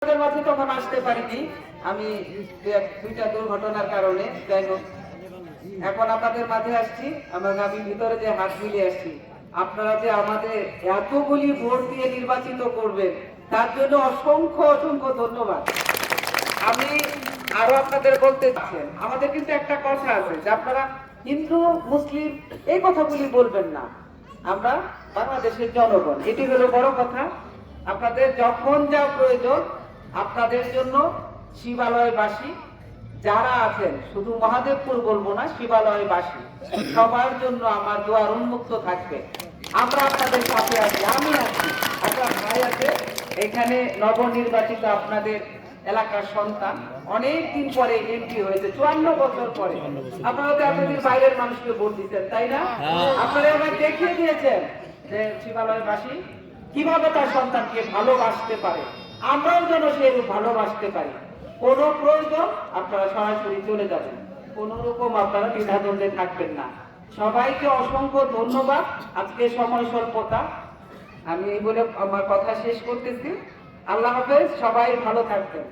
আপনাদের মাঝে তখন আসতে পারিনি আমি দুইটা দুর্ঘটনার কারণে। যাই হোক, এখন আপনাদের মাঝে আসছি। আমি ভিতরে যে হাত মিলিয়ে আসছি, আপনারা যে আমাদের এতগুলি ভোট দিয়ে নির্বাচিত করবেন তার জন্য অসংখ্য অসংখ্য ধন্যবাদ। আমি আরো আপনাদের বলতে চাচ্ছেন, আমাদের কিন্তু একটা কথা আছে যে আপনারা হিন্দু মুসলিম এই কথাগুলি বলবেন না, আমরা বাংলাদেশের জনগণ, এটি হলো বড় কথা। আপনাদের যখন যা প্রয়োজন আপনাদের জন্য শিবালয়বাসী যারা আছেন, শুধু মহাদেবপুর বলবো না, শিবালয়বাসী সবার জন্য আমার দুয়ার উন্মুক্ত থাকবে। আমরা আপনাদের সাথে আছি, আমি আছি, আপনার ভাই আছে এখানে নবনির্বাচিত আপনাদের এলাকার সন্তান, অনেক দিন পরে এমপি হয়েছে, 54 বছর পরে। আপনারা তো এতদিন বাইরের মানুষকে ভোট দিতেন, তাই না? আপনারা এবার দেখিয়ে দিয়েছেন যে শিবালয়বাসী কিভাবে তার সন্তানকে ভালোবাসতে পারে, আমরাও যেন সেই ভালোবাসতে পারি। কোনো প্রয়োজন আপনারা সরাসরি চলে যাবেন, কোন রকম আপনারা দ্বিধাদ্বন্দ্বে থাকবেন না। সবাইকে অসংখ্য ধন্যবাদ। আজকে সময় স্বল্পতা, আমি এই বলে আমার কথা শেষ করতেছি। আল্লাহ হাফেজ, সবাই ভালো থাকবেন।